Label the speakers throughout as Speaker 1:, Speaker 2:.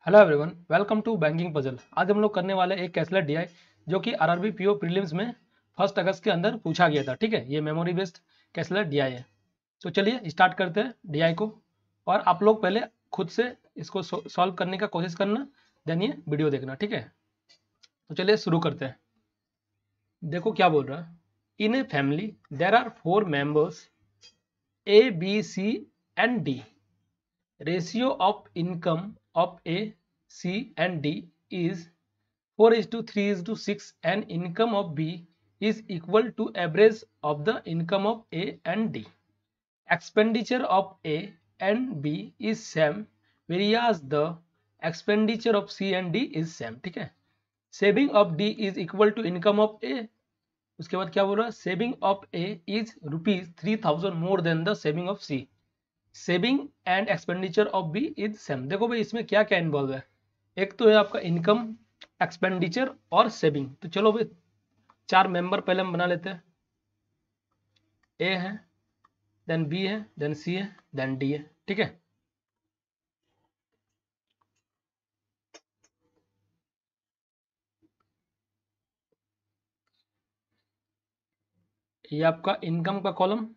Speaker 1: Hello everyone, welcome to banking puzzle. आज हम लोग करने वाले एक कैशलेस डीआई जो कि आरआरबी पीओ प्रीलिम्स में 1 अगस्त के अंदर पूछा गया था। ठीक है, ये मेमोरी बेस्ड कैशलेस डीआई है। तो चलिए स्टार्ट करते हैं डीआई को, और आप लोग पहले खुद से इसको सॉल्व करने का कोशिश करना, देन ये वीडियो देखना। ठीक है, तो चलिए शुरू करते हैं। देखो क्या बोल रहा है। In a family there are 4 members A B C and D. Ratio of income of A, C and D is 4:3:6 and income of B is equal to average of the income of A and D. Expenditure of A and B is same whereas the expenditure of C and D is same. ठीक है, saving of D is equal to income of A. उसके बाद क्या बोल रहा है, saving of A is ₹3,000 more than the saving of C. Saving and expenditure of B is same. देखो भाई इसमें क्या क्या इन्वॉल्व है। एक तो है आपका इनकम, एक्सपेंडिचर और सेविंग। तो चलो भाई 4 मेंबर पहले हम बना लेते हैं। ए है, देन बी है, देन सी है, देन डी है। ठीक है, ये आपका इनकम का कॉलम,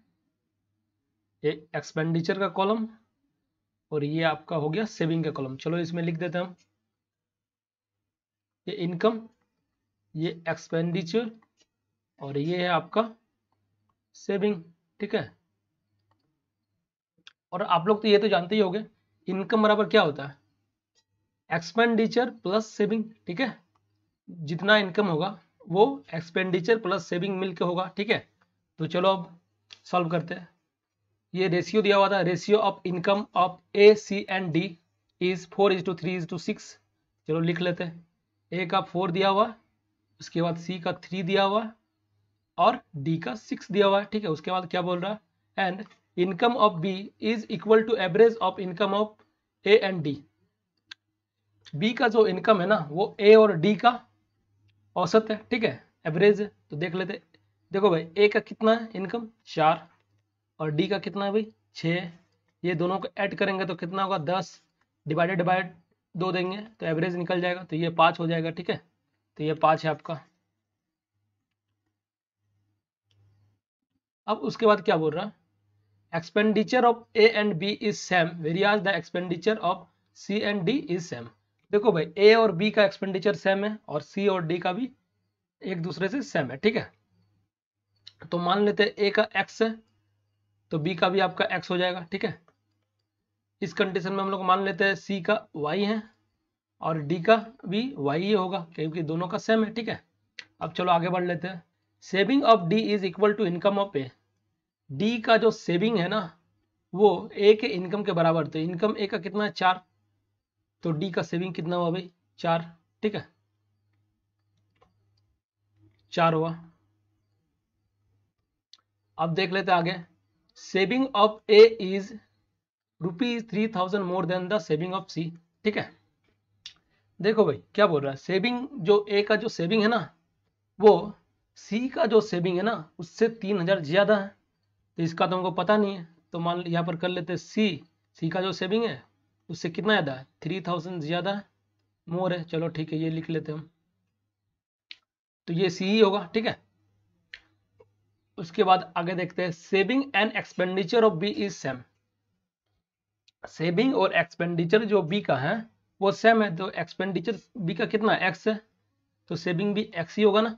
Speaker 1: ये एक्सपेंडिचर का कॉलम, और ये आपका हो गया सेविंग का कॉलम। चलो इसमें लिख देते हैं हम, ये इनकम, ये एक्सपेंडिचर, और ये है आपका सेविंग। ठीक है, और आप लोग तो ये तो जानते ही होंगे, इनकम बराबर क्या होता है, एक्सपेंडिचर प्लस सेविंग। ठीक है, जितना इनकम होगा वो एक्सपेंडिचर प्लस सेविंग मिलके होगा। ठीक है, तो चलो अब सॉल्व करते हैं। ये रेशियो दिया हुआ था, ratio of income of A C and D is 4:3:6। चलो लिख लेते हैं। ए का 4 दिया हुआ, उसके बाद सी का 3 दिया हुआ, और डी का 6 दिया हुआ है। ठीक है, उसके बाद क्या बोल रहा है, and income of B is equal to average of income of A and D. B का जो इनकम है ना वो ए और डी का औसत है। ठीक है, एवरेज है। तो देख लेते, देखो भाई ए का कितना है इनकम 4, और डी का कितना है भाई 6। ये दोनों को ऐड करेंगे तो कितना होगा 10, डिवाइडेड बाय 2 देंगे तो एवरेज निकल जाएगा, तो ये 5 हो जाएगा। ठीक है, तो ये 5 है आपका। अब उसके बाद क्या बोल रहा है, expenditure of A and B is same whereas the expenditure of C and D is same. देखो भाई ए और बी का एक्सपेंडिचर सेम है, और सी और डी का भी एक दूसरे से सेम है। ठीक है, तो मान लेते हैं ए का x है तो बी का भी आपका x हो जाएगा। ठीक है, इस कंडीशन में हम लोग मान लेते हैं सी का y है और डी का भी y ही होगा क्योंकि दोनों का सेम है। ठीक है, अब चलो आगे बढ़ लेते हैं। Saving of D is equal to income of A. D का जो सेविंग है ना वो ए के इनकम के बराबर, तो इनकम ए का कितना है 4, तो डी का सेविंग कितना हुआ भाई 4। ठीक है, 4 हुआ। अब देख लेते हैं आगे, saving of A is ₹3,000 more than the saving of C. ठीक है, देखो भाई क्या बोल रहा है, सेविंग जो ए का जो सेविंग है ना वो सी का जो सेविंग है ना उससे 3,000 ज्यादा है। तो इसका तो हमको पता नहीं है, तो मान यहाँ पर कर लेते हैं सी का जो सेविंग है उससे कितना ज्यादा है 3,000 ज्यादा है, मोर है। चलो ठीक है, ये लिख लेते हैं हम, तो ये सी ही होगा। ठीक है, उसके बाद आगे देखते हैं, saving and expenditure of B is same. Saving और एक्सपेंडिचर जो बी का है वो सेम है, तो एक्सपेंडिचर बी का कितना एक्स है तो सेविंग भी एक्स ही होगा ना।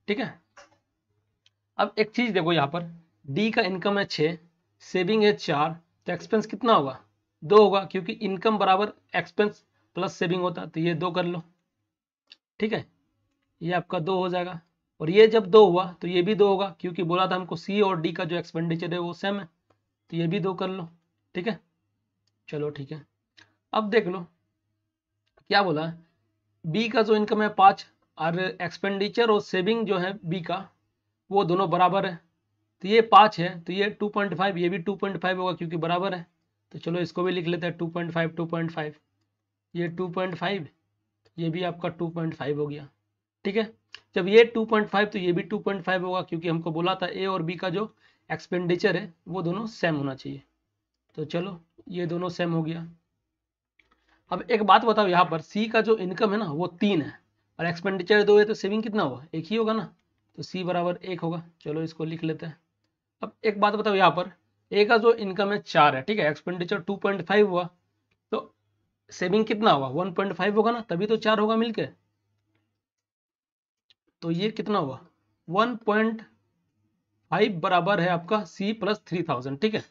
Speaker 1: ठीक है, अब एक चीज देखो यहाँ पर, डी का इनकम है 6, सेविंग है 4, तो एक्सपेंस कितना होगा 2 होगा, क्योंकि इनकम बराबर एक्सपेंस प्लस सेविंग होता है, तो ये 2 कर लो। ठीक है, ये आपका 2 हो जाएगा, और ये जब 2 हुआ तो ये भी 2 होगा, क्योंकि बोला था हमको सी और डी का जो एक्सपेंडिचर है वो सेम है, तो ये भी 2 कर लो। ठीक है, चलो ठीक है। अब देख लो क्या बोला, बी का जो इनकम है 5, और एक्सपेंडिचर और सेविंग जो है बी का वो दोनों बराबर है, तो ये 5 है तो ये 2.5, ये भी 2.5 होगा क्योंकि बराबर है। तो चलो इसको भी लिख लेते हैं 2.5 2.5, ये 2.5, ये भी आपका 2.5 हो गया। ठीक है, जब ये 2.5 तो ये भी 2.5 होगा, क्योंकि हमको बोला था ए और बी का जो एक्सपेंडिचर है वो दोनों सेम होना चाहिए। तो चलो ये दोनों सेम हो गया। अब एक बात बताओ, यहाँ पर सी का जो इनकम है ना वो 3 है और एक्सपेंडिचर 2 है, तो सेविंग कितना हुआ? एक ही होगा ना, तो सी बराबर 1 होगा। चलो इसको लिख लेते हैं। अब एक बात बताओ, यहाँ पर ए का जो इनकम है 4 है, ठीक है, एक्सपेंडिचर 2.5 हुआ, तो सेविंग कितना हुआ? 1.5 होगा ना, तभी तो 4 होगा मिलके। तो ये कितना हुआ? 1.5 बराबर है आपका सी प्लस 3000, ठीक है।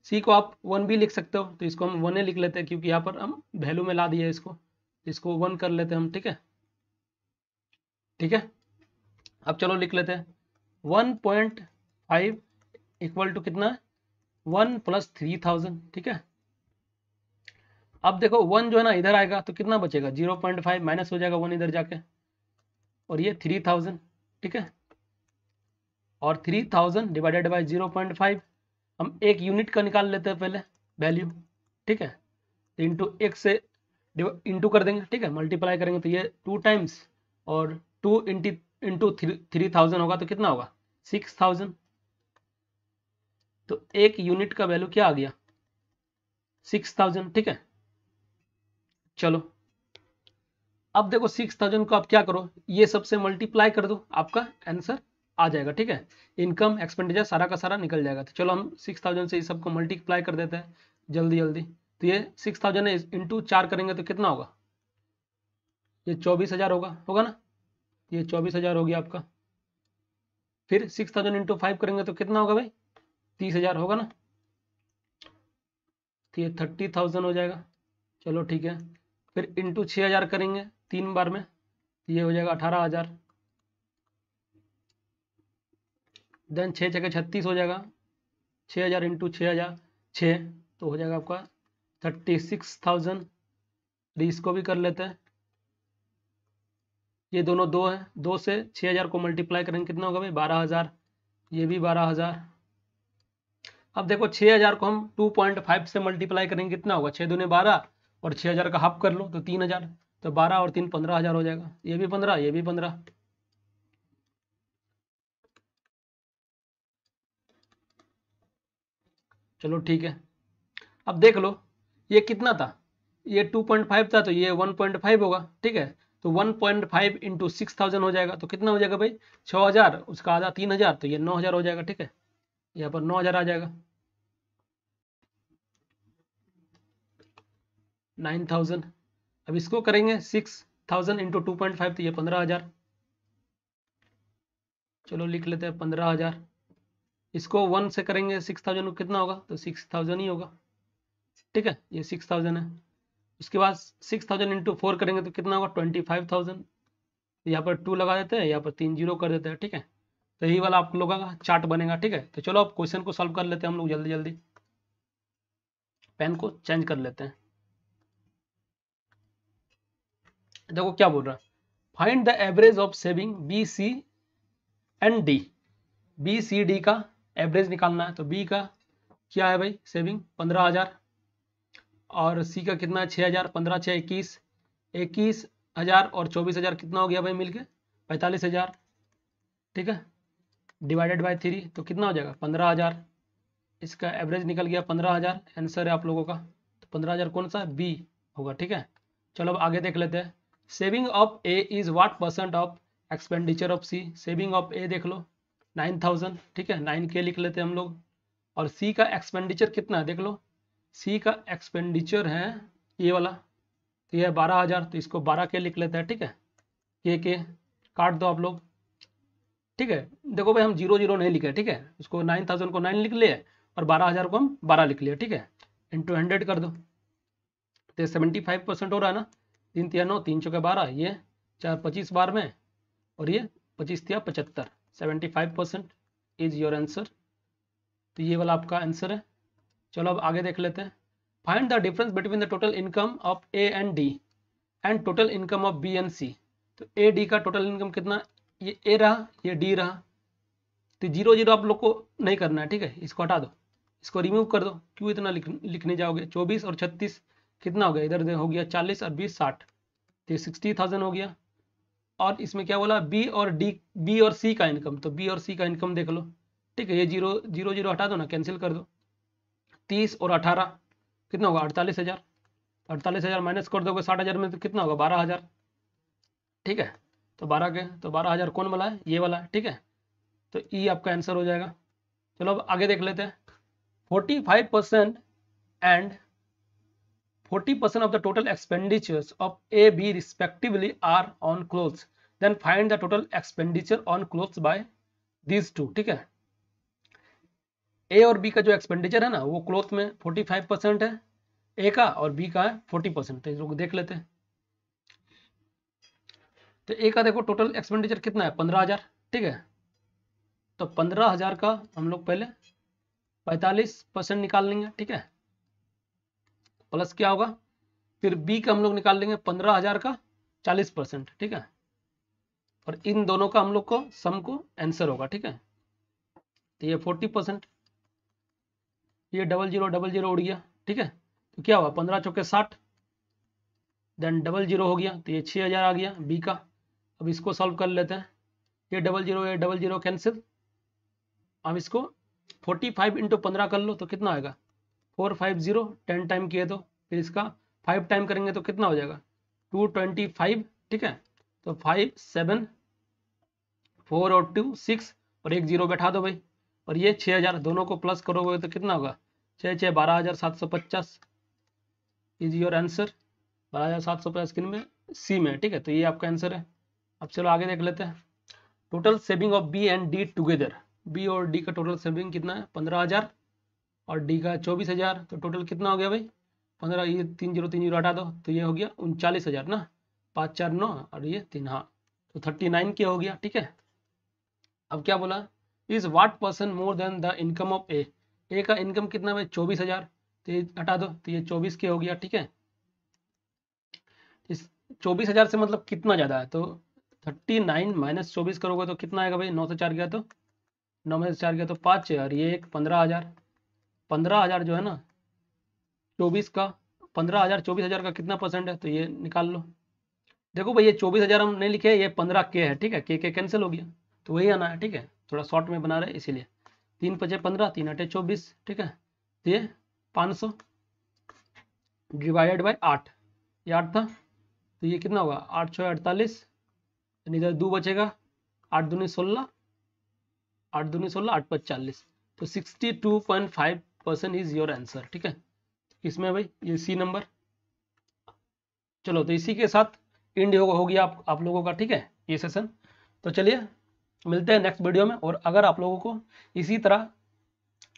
Speaker 1: सी को आप 1 भी लिख सकते हो, तो इसको हम 1 लिख लेते हैं क्योंकि यहाँ पर हम वैल्यू में ला दिए इसको 1 कर लेते हैं हम, ठीक है। ठीक है, अब चलो लिख लेते हैं 1.5 इक्वल टू कितना है? 1 प्लस 3000, ठीक है। अब देखो 1 जो है ना इधर आएगा तो कितना बचेगा? 0.5 माइनस हो जाएगा 1 इधर जाके, और ये 3000, ठीक है। और 3000 डिवाइडेड बाई 0.5, हम एक यूनिट का निकाल लेते हैं पहले वैल्यू, ठीक है। तो इंटू एक से इंटू कर देंगे, ठीक है, मल्टीप्लाई करेंगे तो ये 2 टाइम्स और 2 इंटू 3000 होगा तो कितना होगा? 6000। तो एक यूनिट का वैल्यू क्या आ गया? 6000, ठीक है। चलो अब देखो 6000 को आप क्या करो, ये सबसे मल्टीप्लाई कर दो, आपका आंसर आ जाएगा, ठीक है। इनकम एक्सपेंडिचर सारा का सारा निकल जाएगा। तो चलो हम 6000 से इस सबको मल्टीप्लाई कर देते हैं जल्दी जल्दी। तो ये 6000 है, इंटू 4 करेंगे तो कितना होगा? ये 24000 होगा ना, ये 24000 हो गया आपका। फिर 6000 इंटू 5 करेंगे तो कितना होगा भाई? 30000 होगा ना, तो ये 30000 हो जाएगा। चलो ठीक है, फिर इंटू 6000 करेंगे 3 बार में, तो ये हो जाएगा 18000। देन 6 जगह 36 हो जाएगा, 6000 इंटू 6000 6, तो हो जाएगा आपका 36000। इसको भी कर लेते हैं, ये दोनों 2 है, 2 से 6000 को मल्टीप्लाई करेंगे कितना होगा भाई? 12000। ये भी 12000। अब देखो 6000 को हम 2.5 से मल्टीप्लाई करेंगे कितना होगा? 6 दूने 12 और 6000 का हाफ कर लो तो 3000, तो 12 और 3 15000 हो जाएगा। ये भी 15, ये भी 15। चलो ठीक है, अब देख लो ये कितना था? ये 2.5 था, तो ये 1.5 होगा, ठीक है। तो 1.5 इंटू 6000 हो जाएगा, तो कितना हो जाएगा भाई? 6000, उसका आधा 3000, तो ये 9000 हो जाएगा, ठीक है। यहाँ पर 9000 आ जाएगा, 9000। अब इसको करेंगे 6000 इंटू 2.5, तो ये 15000। चलो लिख लेते हैं 15000। इसको 1 से करेंगे 6000 को कितना होगा? तो 6000 ही होगा, ठीक है, ये 6000 है। उसके बाद 6000 इंटू 4 करेंगे तो कितना होगा? 25000। यहाँ पर 2 लगा देते हैं, यहाँ पर 3 जीरो कर देते हैं, ठीक है। तो यही वाला आप लोगों का चार्ट बनेगा, ठीक है। तो चलो अब क्वेश्चन को सॉल्व कर लेते हैं हम लोग जल्दी जल्दी। पेन को चेंज कर लेते हैं। देखो क्या बोल रहा है, find the average of saving B C and D. B C D का एवरेज निकालना है। तो बी का क्या है भाई? सेविंग 15000, और सी का कितना है? 6000। 15 6 21, 21000 और 24000 कितना हो गया भाई मिलके? 45000, ठीक है। डिवाइडेड बाय 3, तो कितना हो जाएगा? 15000। इसका एवरेज निकल गया 15000, आंसर है आप लोगों का। तो 15000 कौन सा? बी होगा, ठीक है। चलो अब आगे देख लेते हैं। Saving of A is what percent of expenditure of C. Saving of A देख लो 9000, ठीक है, 9K लिख लेते हैं हम लोग। और सी का एक्सपेंडिचर कितना है देख लो। सी का एक्सपेंडिचर है ये वाला, तो ये है 12000, तो इसको 12K लिख लेते हैं, ठीक है। के काट दो आप लोग, ठीक है। देखो भाई हम 0 नहीं लिखे, ठीक है। उसको 9000 को 9 लिख लिए और 12000 को हम 12 लिख लिए, ठीक है। इंटू 100 कर दो, तो 75% हो रहा है ना। 3 तिया 9, 3 चौके 12, ये 4 25 बार में, और ये 25 तिया 75, 75% इज योर आंसर। तो ये वाला आपका आंसर है। चलो अब आगे देख लेते हैं। Find the difference between the total income of A and D and total income of B and C. तो ए डी का टोटल इनकम कितना? ये ए रहा, ये डी रहा। तो 0 आप लोग को नहीं करना है, ठीक है। इसको हटा दो, इसको रिमूव कर दो, क्यों इतना लिखने जाओगे? 24 और 36 कितना हो गया? इधर हो गया 40 और 20 60, तो 60000 हो गया। और इसमें क्या बोला? बी और डी, बी और सी का इनकम। तो बी और सी का इनकम देख लो, ठीक है। ये 0 हटा दो ना, कैंसिल कर दो। 30 और 18 कितना होगा? 48000। 48,000 माइनस कर दोगे 60,000 में तो कितना होगा 12,000, ठीक है। तो 12,000 कौन वाला है, ये वाला है, ठीक है। तो ई आपका आंसर हो जाएगा। चलो अब आगे देख लेते हैं। 45% and 40% of the total expenditures of A, B respectively are on clothes. Then find the total expenditure on clothes by these two, ठीक है। ए और बी का जो एक्सपेंडिचर है ना वो क्लोथ में 45% है ए का, और बी का है 40%। तो इसको देख लेते हैं। तो ए का देखो टोटल एक्सपेंडिचर कितना है 15,000, ठीक है। तो 15,000 का हम लोग पहले 45% निकाल लेंगे, ठीक है। प्लस क्या होगा, फिर बी का हम लोग निकाल लेंगे 15,000 का 40%, ठीक है। और इन दोनों का हम लोग को सम को आंसर होगा, ठीक है। तो ये 40%, ये 0000 उड़ गया, ठीक है। तो क्या हुआ 15 चौके 60, देन 00 हो गया, तो ये 6,000 आ गया बी का। अब इसको सॉल्व कर लेते हैं। ये 00 कैंसिल। अब इसको 45 इंटू 15 कर लो तो कितना आएगा 450, 10 टाइम किए तो फिर इसका 5 टाइम करेंगे तो कितना हो जाएगा 225, ठीक है। तो 5 7 4 और 2 6 और एक 0 बैठा दो भाई। और ये 6,000 दोनों को प्लस करोगे तो कितना होगा 6 6 12,750 इज योर आंसर। 12,750 किन में, सी में, ठीक है। तो ये आपका आंसर है। अब चलो आगे देख लेते हैं। Total saving of B and D together. B और डी का टोटल सेविंग कितना है 15,000 और डी का 24,000। तो टोटल कितना हो गया भाई 15, ये 3 0 हटा दो तो ये हो गया 39,000 ना, 5 4 9 और ये 3, हाँ तो 39 के हो गया, ठीक है। अब क्या बोला, is what person more than the income of A. A का इनकम कितना भाई 24,000, तो ये हटा दो तो ये 24 के हो गया, ठीक है। इस 24,000 से मतलब कितना ज़्यादा है, तो 39 माइनस 24 करोगे तो कितना आएगा भाई 9 से 4 गया तो 9 में से 4 गया तो 5 है, और ये एक 15,000। 15,000 जो है ना 24 का 15,000 24,000 का कितना परसेंट है, तो ये निकाल लो। देखो भाई ये 24,000 हम नहीं लिखे, ये 15 के है, ठीक है। के कैंसिल हो गया तो वही आना है, ठीक है। थोड़ा शॉर्ट में बना रहे इसीलिए। 3 5 15, 3 8 24, ठीक है। तो ये 500 डिवाइडेड बाई 8, ये 8 था तो ये कितना होगा 8 6 48, इधर 2 बचेगा, 8 दूनी 16, 8 दूनी 16, 8 5 40। तो 62.5% इज योर आंसर, ठीक है। इसमें भाई ये सी नंबर। चलो तो इसी के साथ इंड हो गया आप लोगों का, ठीक है, ये सेशन। तो चलिए मिलते हैं नेक्स्ट वीडियो में। और अगर आप लोगों को इसी तरह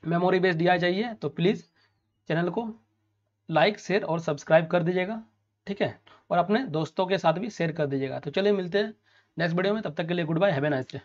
Speaker 1: मेमोरी बेस्ड दिया चाहिए तो प्लीज़ चैनल को लाइक शेयर और सब्सक्राइब कर दीजिएगा, ठीक है। और अपने दोस्तों के साथ भी शेयर कर दीजिएगा। तो चलिए मिलते हैं नेक्स्ट वीडियो में, तब तक के लिए goodbye, have a nice day.